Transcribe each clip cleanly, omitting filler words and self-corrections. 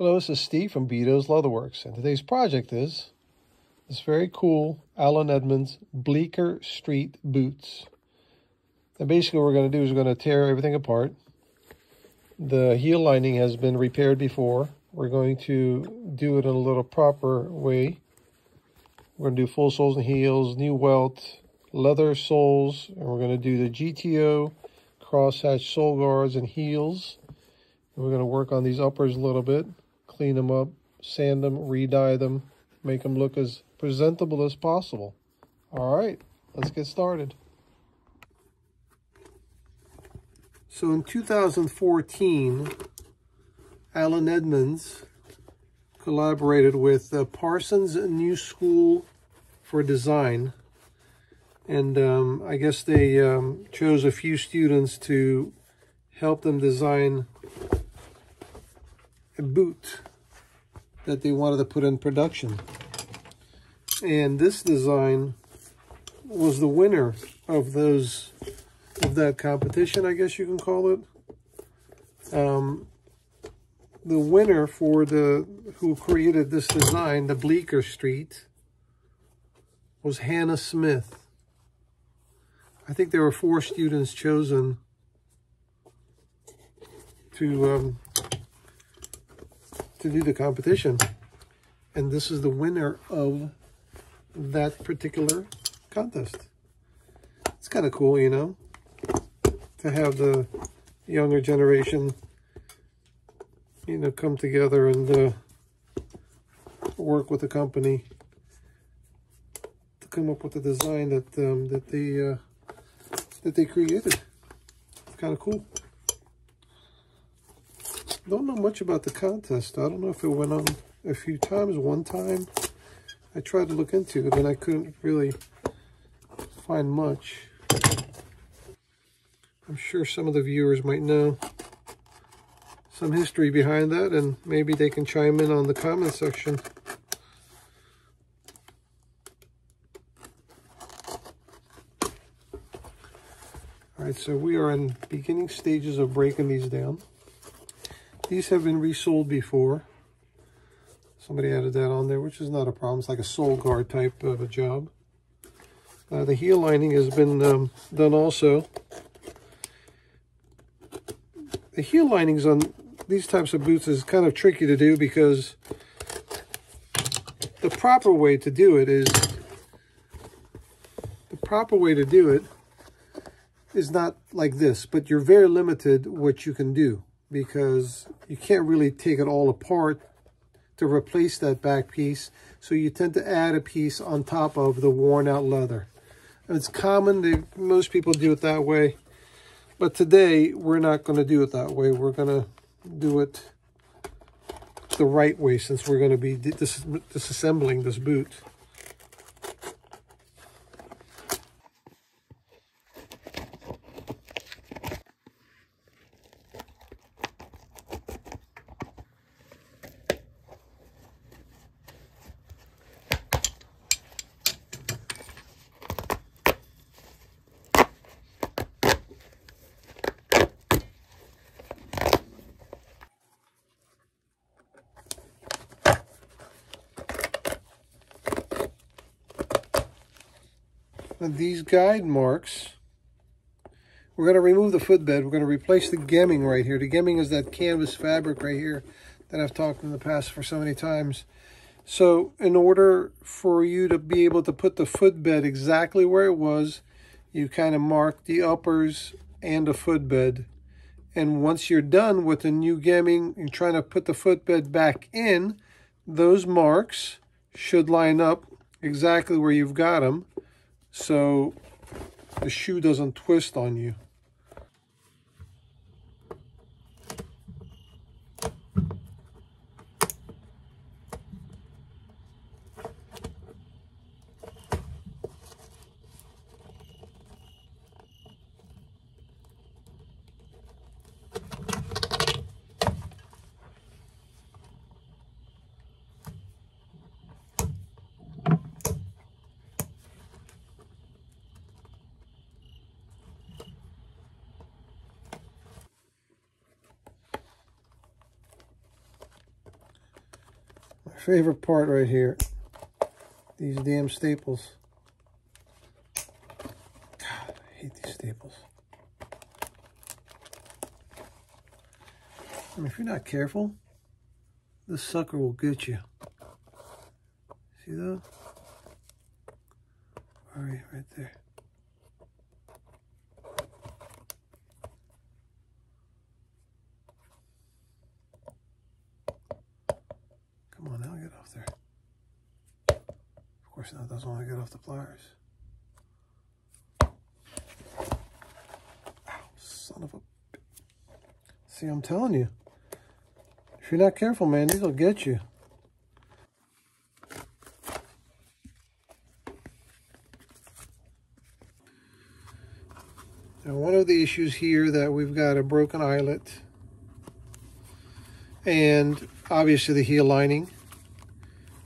Hello, this is Steve from Beato's Leatherworks, and today's project is this very cool Edmonds Bleecker Street boots. And basically what we're going to do is we're going to tear everything apart. The heel lining has been repaired before. We're going to do it in a little proper way. We're going to do full soles and heels, new welt, leather soles, and we're going to do the GTO, crosshatch sole guards and heels. And we're going to work on these uppers a little bit. Clean them up, sand them, re-dye them, make them look as presentable as possible. All right, let's get started. So in 2014, Edmonds collaborated with the Parsons New School for Design. And I guess they chose a few students to help them design a boot that they wanted to put in production. And this design was the winner of that competition, I guess you can call it. The winner for who created this design, the Bleecker Street, was Hannah Smith. I think there were 4 students chosen to do the competition, and this is the winner of that particular contest. It's kind of cool, you know, to have the younger generation, you know, come together and work with the company to come up with the design that they created. It's kind of cool. Don't know much about the contest. I don't know if it went on a few times. One time I tried to look into it and I couldn't really find much. I'm sure some of the viewers might know some history behind that, and maybe they can chime in on the comment section. All right, so we are in beginning stages of breaking these down. These have been resold before. Somebody added that on there, which is not a problem. It's like a sole guard type of a job. The heel lining has been done also. The heel linings on these types of boots is kind of tricky to do because the proper way to do it is not like this, but you're very limited what you can do, because you can't really take it all apart to replace that back piece. So you tend to add a piece on top of the worn out leather. And it's common, most people do it that way. But today, we're not going to do it that way. We're going to do it the right way, since we're going to be disassembling this boot. And these guide marks, we're going to remove the footbed. We're going to replace the gemming right here. The gemming is that canvas fabric right here that I've talked in the past for so many times. So in order for you to be able to put the footbed exactly where it was, you kind of mark the uppers and the footbed. And once you're done with the new gemming and trying to put the footbed back in, those marks should line up exactly where you've got them, so the shoe doesn't twist on you. favorite part right here. These damn staples. God, I hate these staples. I mean, if you're not careful, this sucker will get you. See that? All right, right there. Come on now, get off there. Of course, now it doesn't want to get off the pliers. Ow, son of a... See, I'm telling you. If you're not careful, man, these will get you. Now, one of the issues here that we've got a broken eyelet and obviously the heel lining.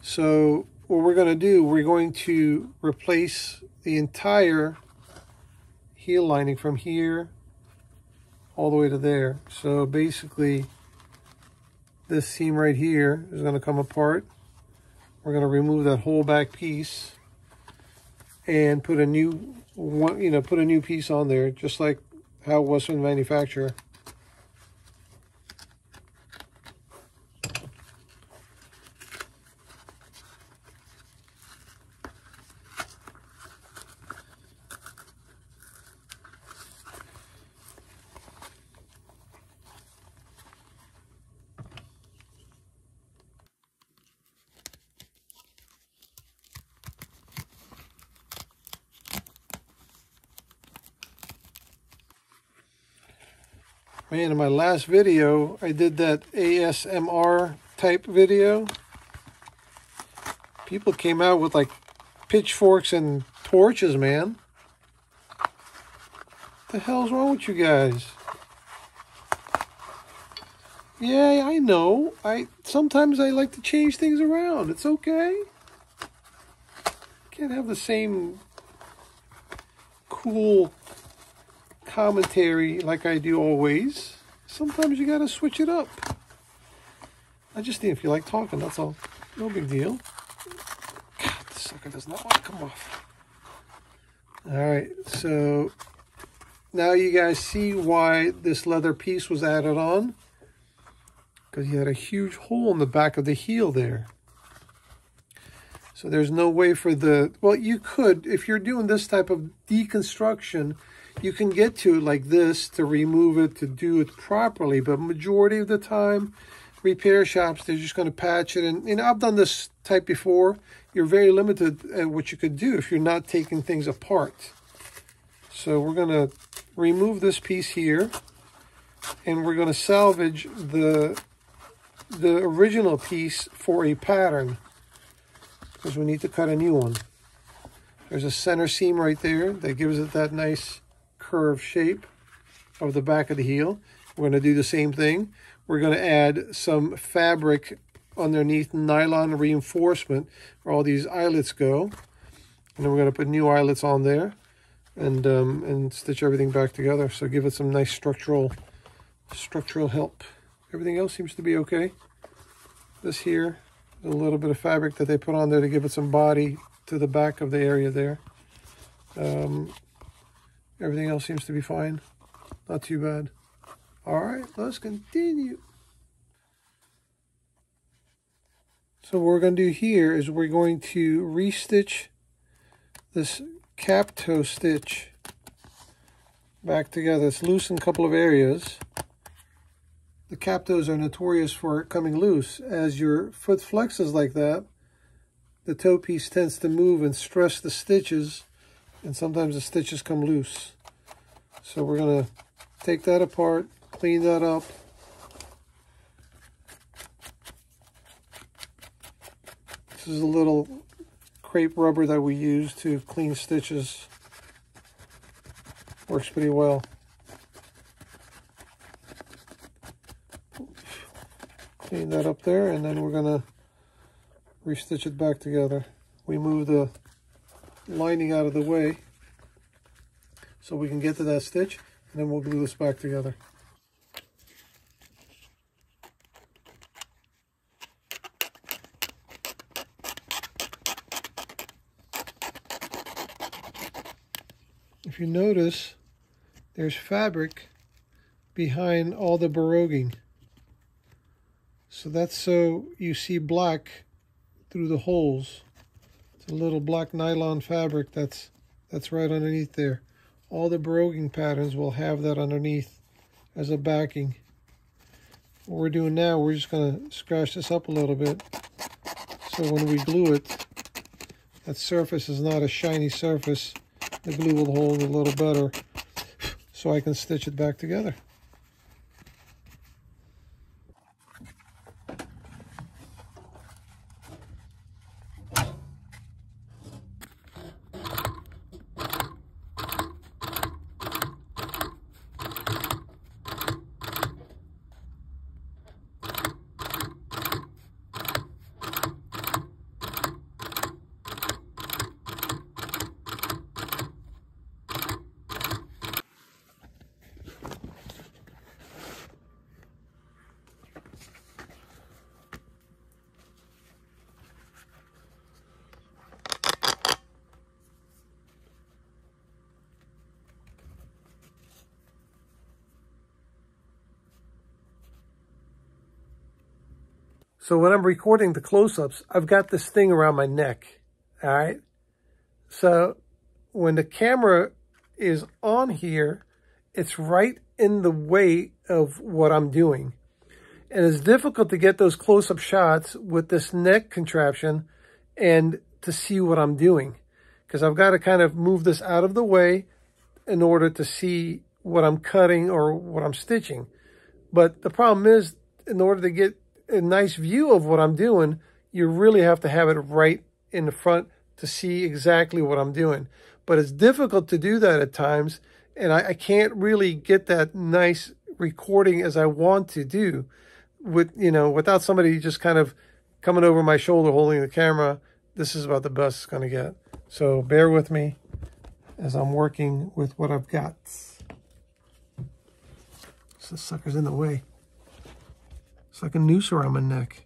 So what we're going to do, we're going to replace the entire heel lining from here all the way to there. So basically this seam right here is going to come apart. We're going to remove that whole back piece and put a new one, put a new piece on there, just like how it was from the manufacturer. Man, in my last video, I did that ASMR type video. People came out with like pitchforks and torches, man. What the hell's wrong with you guys? Yeah, I know. Sometimes I like to change things around. It's okay. Can't have the same cool commentary like I do always. Sometimes you gotta switch it up. I just didn't feel like talking, that's all. No big deal. God, this sucker does not want to come off. Alright, so now you guys see why this leather piece was added on. Because you had a huge hole in the back of the heel there. So there's no way for the... Well, you could, if you're doing this type of deconstruction, you can get to it like this to remove it, to do it properly. But majority of the time, repair shops, they're just going to patch it. And I've done this type before. You're very limited at what you could do if you're not taking things apart. So we're going to remove this piece here. And we're going to salvage the original piece for a pattern. Because we need to cut a new one. There's a center seam right there that gives it that nice curved shape of the back of the heel. We're going to do the same thing. We're going to add some fabric underneath, nylon reinforcement, where all these eyelets go. And then we're going to put new eyelets on there and stitch everything back together. So give it some nice structural help. Everything else seems to be okay. This here, a little bit of fabric that they put on there to give it some body to the back of the area there. Everything else seems to be fine. Not too bad. All right, let's continue. So what we're going to do here is we're going to restitch this cap toe stitch back together. It's loose in a couple of areas. The cap toes are notorious for coming loose. As your foot flexes like that, the toe piece tends to move and stress the stitches, and sometimes the stitches come loose. So we're going to take that apart, clean that up. This is a little crepe rubber that we use to clean stitches. Works pretty well. Clean that up there, and then we're going to restitch it back together. We move the lining out of the way so we can get to that stitch, and then we'll glue this back together. if you notice, there's fabric behind all the baroguing. So that's so you see black through the holes. It's a little black nylon fabric that's right underneath there. All the baroguing patterns will have that underneath as a backing. What we're doing now, we're just going to scratch this up a little bit, so when we glue it, that surface is not a shiny surface. The glue will hold a little better, so I can stitch it back together. So when I'm recording the close-ups, I've got this thing around my neck, all right? So when the camera is on here, it's right in the way of what I'm doing. And it's difficult to get those close-up shots with this neck contraption and to see what I'm doing, because I've got to kind of move this out of the way in order to see what I'm cutting or what I'm stitching. But the problem is, in order to get a nice view of what I'm doing, you really have to have it right in the front to see exactly what I'm doing. But it's difficult to do that at times, and I can't really get that nice recording as I want to do with, you know, without somebody just kind of coming over my shoulder holding the camera. This is about the best it's going to get. So bear with me as I'm working with what I've got. This sucker's in the way. It's like a noose around my neck.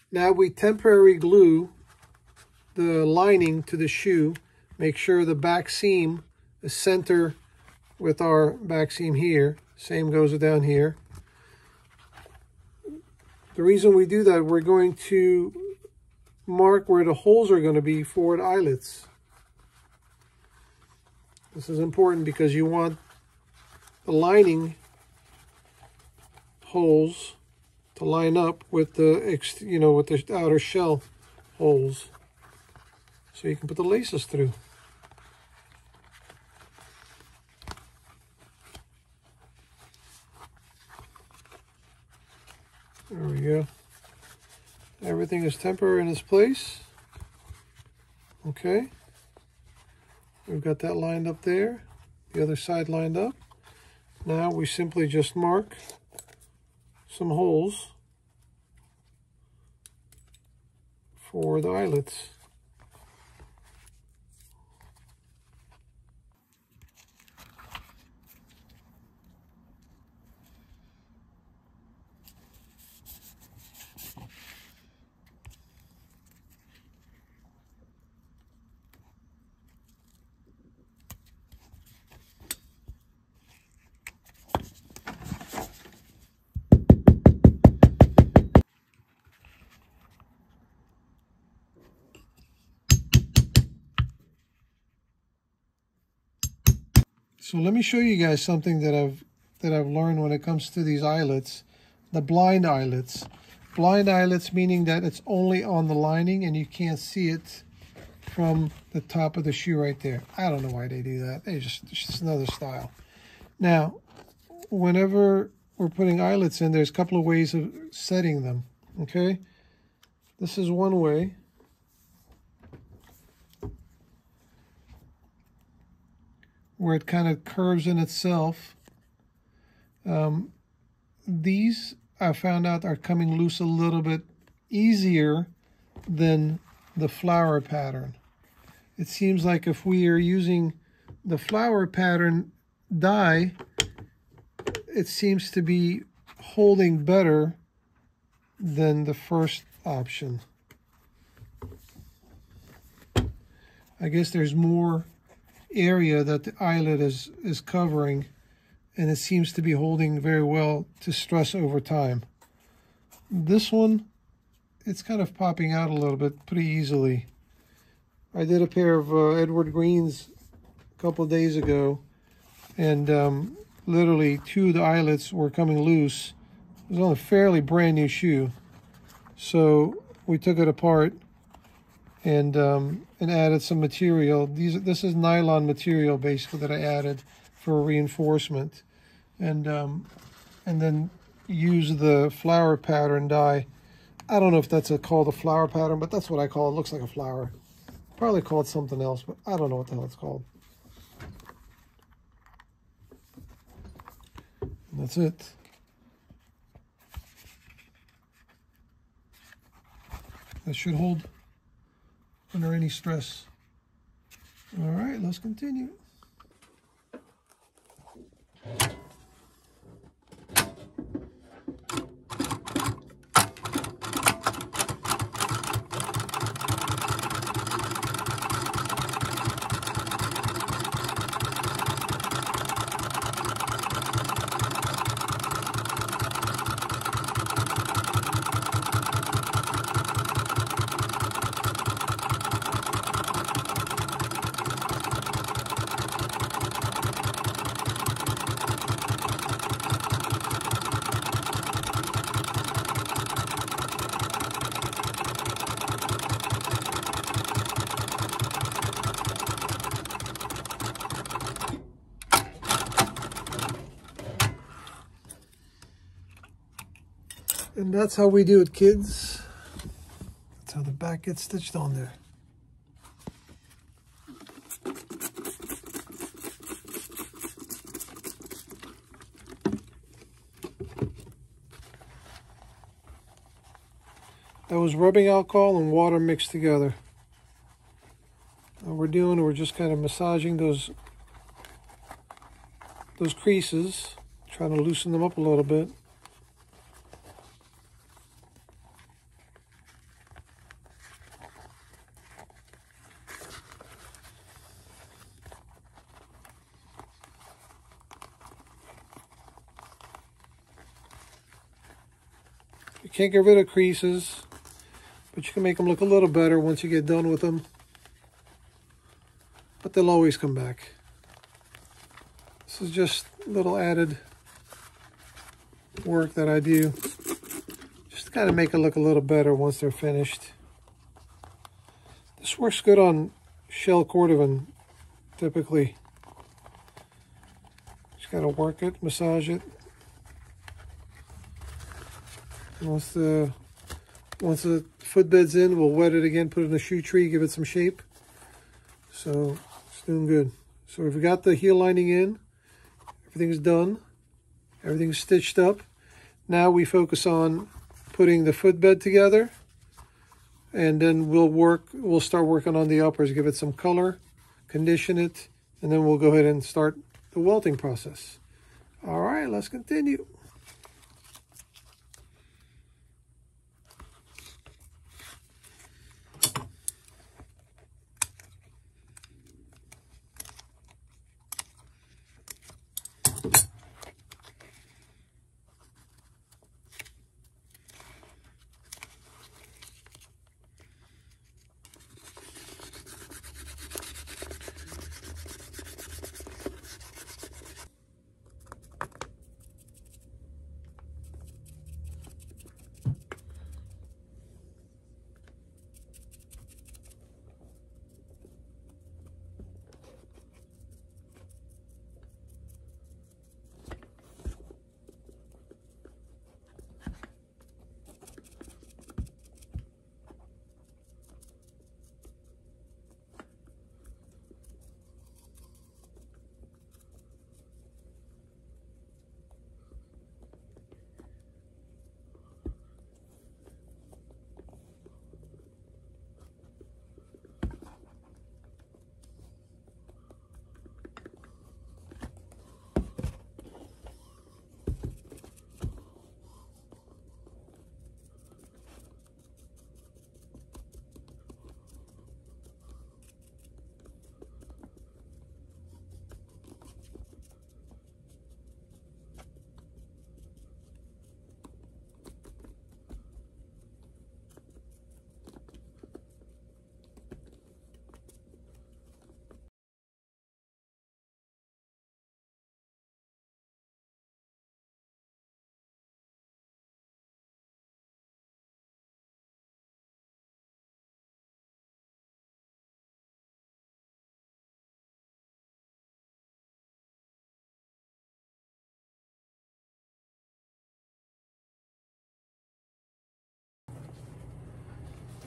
Now we temporary glue the lining to the shoe. Make sure the back seam is center with our back seam here. Same goes down here. The reason we do that, we're going to mark where the holes are going to be for the eyelets. This is important because you want the lining holes to line up with the, you know, with the outer shell holes, so you can put the laces through. There we go. Everything is temporary in its place. Okay. We've got that lined up there. The other side lined up. Now we simply just mark some holes for the eyelets. So let me show you guys something that I've learned when it comes to these eyelets, the blind eyelets. Blind eyelets meaning that it's only on the lining and you can't see it from the top of the shoe right there. I don't know why they do that. It's just another style. Now, whenever we're putting eyelets in, there's a couple of ways of setting them, okay? This is one way. Where it kind of curves in itself. These, I found out, are coming loose a little bit easier than the flower pattern. It seems like if we are using the flower pattern die, it seems to be holding better than the first option. I guess there's more area that the eyelet is covering, and it seems to be holding very well to stress over time. This one, it's kind of popping out a little bit pretty easily. I did a pair of Edward Greens a couple of days ago, and literally 2 of the eyelets were coming loose. It was on a fairly brand new shoe. So we took it apart and added some material. This is nylon material basically that I added for reinforcement, and then use the flower pattern die. I don't know if that's called a flower pattern, but that's what I call it. It looks like a flower. Probably call it something else, but I don't know what the hell it's called. And that's it. That should hold under any stress. All right, let's continue. And that's how we do it, kids. That's how the back gets stitched on there. That was rubbing alcohol and water mixed together. What we're just kind of massaging those creases, trying to loosen them up a little bit. You can't get rid of creases, but you can make them look a little better once you get done with them. But they'll always come back. This is just a little added work that I do, just to kind of make it look a little better once they're finished. This works good on shell cordovan, typically. Just gotta work it, massage it. Once the footbed's in, we'll wet it again, put it in a shoe tree, give it some shape. So it's doing good. So we've got the heel lining in, everything's done, everything's stitched up. Now we focus on putting the footbed together, and then we'll start working on the uppers, give it some color, condition it, and then we'll go ahead and start the welting process. All right, let's continue.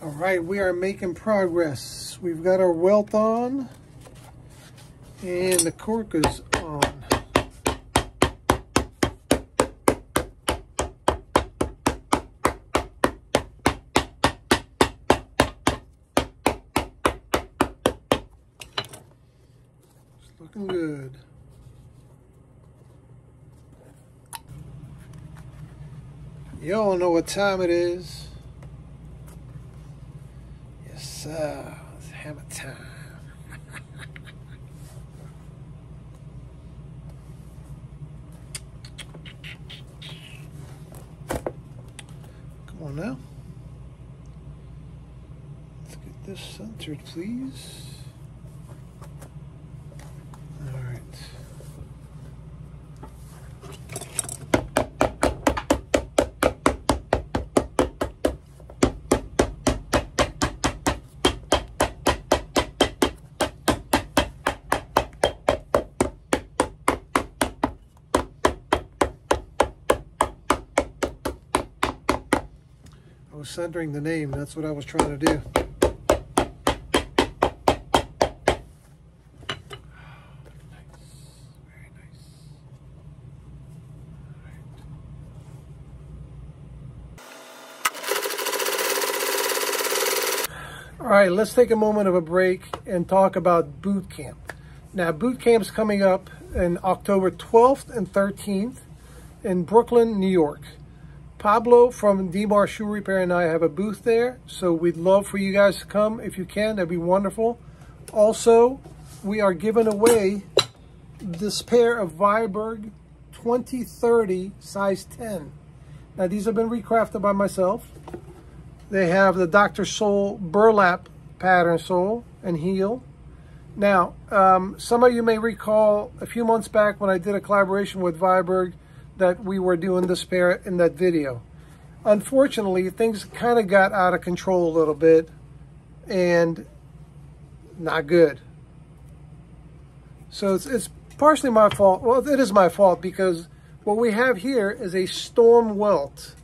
All right, we are making progress. We've got our welt on and the cork is on. It's looking good. You all know what time it is. Yes, sir. It's hammer time. Come on now. Let's get this centered, please. All right. I was centering the name, that's what I was trying to do. Very nice. All right, let's take a moment of a break and talk about boot camp. Now, boot camp's coming up in October 12th and 13th in Brooklyn, New York. Pablo from DMAR Shoe Repair and I have a booth there, so we'd love for you guys to come if you can. That'd be wonderful. Also, we are giving away this pair of Viberg 2030 size 10. Now, these have been recrafted by myself. They have the Dr. Sole burlap pattern sole and heel. Now, some of you may recall a few months back when I did a collaboration with Viberg that we were doing this pair in that video. Unfortunately, things kind of got out of control a little bit and not good. So it's partially my fault. Well, it is my fault because what we have here is a storm welt.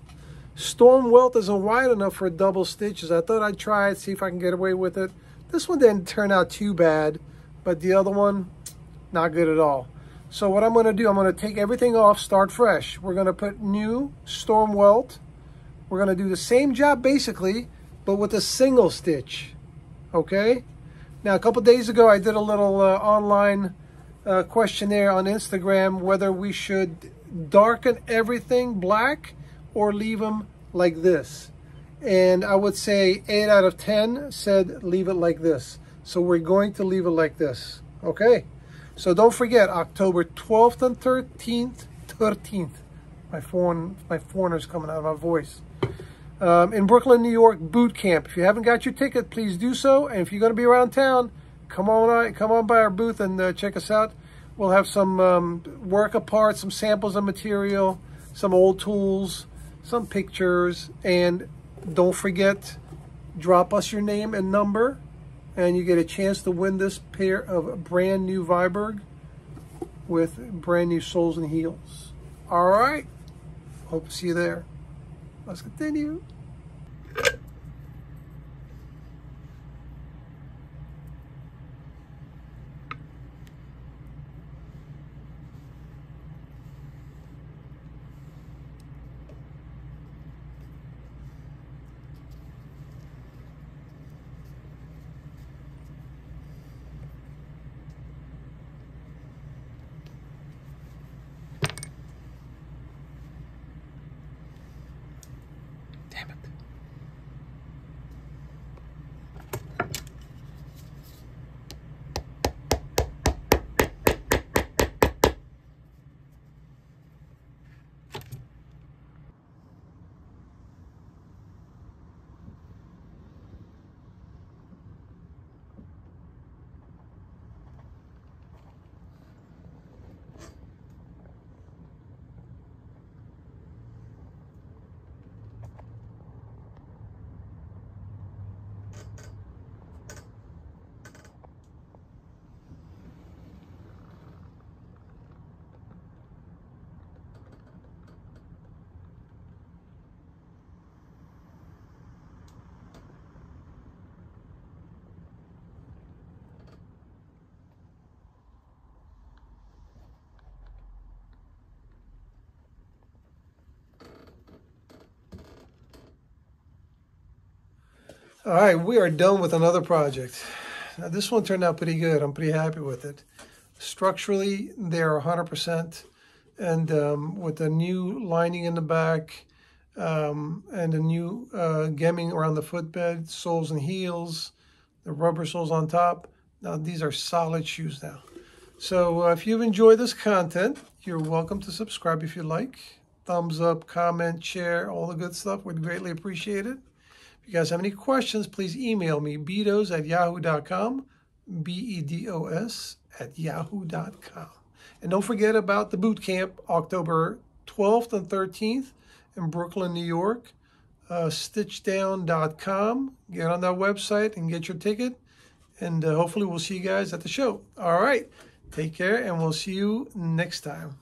Storm welt isn't wide enough for double stitches. I thought I'd try it, see if I can get away with it. This one didn't turn out too bad, but the other one, not good at all. So what I'm going to do, I'm going to take everything off, start fresh. We're going to put new storm welt. We're going to do the same job basically, but with a single stitch. Okay? Now, a couple days ago, I did a little online questionnaire on Instagram whether we should darken everything black or leave them like this. And I would say 8 out of 10 said leave it like this. So we're going to leave it like this. Okay? So don't forget, October 12th and 13th. My foreigner's coming out of my voice. In Brooklyn, New York, boot camp. If you haven't got your ticket, please do so. And if you're going to be around town, come on by our booth and check us out. We'll have some work apart, some samples of material, some old tools, some pictures. And don't forget, drop us your name and number, and you get a chance to win this pair of brand new Viberg with brand new soles and heels. All right. Hope to see you there. Let's continue. Damn it. All right, we are done with another project. Now, this one turned out pretty good. I'm pretty happy with it. Structurally, they're 100%. And with the new lining in the back and the new gemming around the footbed, soles and heels, the rubber soles on top. Now, these are solid shoes now. So if you've enjoyed this content, you're welcome to subscribe if you like. Thumbs up, comment, share, all the good stuff. We'd greatly appreciate it. If you guys have any questions, please email me, bedos@yahoo.com, bedos@yahoo.com. And don't forget about the boot camp, October 12th and 13th in Brooklyn, New York. Stitchdown.com. Get on that website and get your ticket. And hopefully we'll see you guys at the show. All right. Take care, and we'll see you next time.